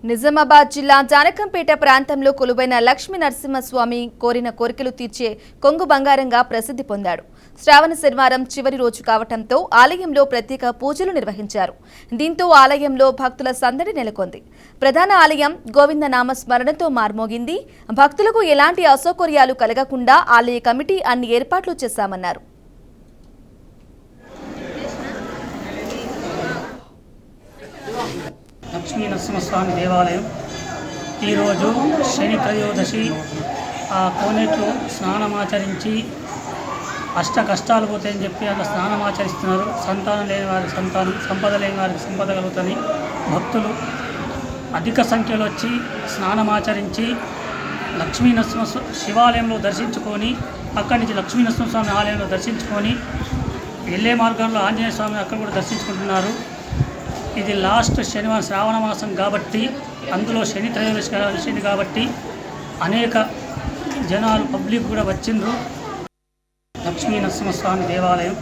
నిజామాబాద్ జిల్లా జానకంపేట ప్రాంతంలో కొలువైన లక్ష్మీ నరసింహస్వామి కోరిన కోరికలు తీర్చే కొంగు బంగారంగా ప్రసిద్ధి పొందాడు. శ్రావణ శనివారం చివరి రోజు కావటంతో ఆలయంలో ప్రత్యేక పూజలు నిర్వహించారు. దీంతో ఆలయంలో భక్తుల సందడి నెలకొంది. ప్రధాన ఆలయం గోవింద నామ స్మరణతో మార్మోగింది. భక్తులకు ఎలాంటి అసౌకర్యాలు కలగకుండా ఆలయ కమిటీ అన్ని ఏర్పాట్లు చేశామన్నారు. లక్ష్మీ నరసింహస్వామి దేవాలయం ఈరోజు శని త్రయోదశి. ఆ కోనేట్లో స్నానమాచరించి అష్ట కష్టాలు పోతాయని చెప్పి అలా స్నానమాచరిస్తున్నారు. సంతానం లేని వారికి సంతానం, సంపద లేని వారికి సంపద కలుగుతుంది. భక్తులు అధిక సంఖ్యలో వచ్చి స్నానమాచరించి లక్ష్మీ నరసింహ శివాలయంలో దర్శించుకొని అక్కడి నుంచి లక్ష్మీ నరసింహస్వామి ఆలయంలో దర్శించుకొని వెళ్ళే మార్గంలో ఆంజనేయ స్వామిని అక్కడ కూడా దర్శించుకుంటున్నారు. ఇది లాస్ట్ శనివారం శ్రావణ మాసం కాబట్టి, అందులో శని త్రయోదశి కలిసింది కాబట్టి అనేక జనాలు పబ్లిక్ కూడా వచ్చిండ్రు. లక్ష్మీ నరసింహస్వామి దేవాలయం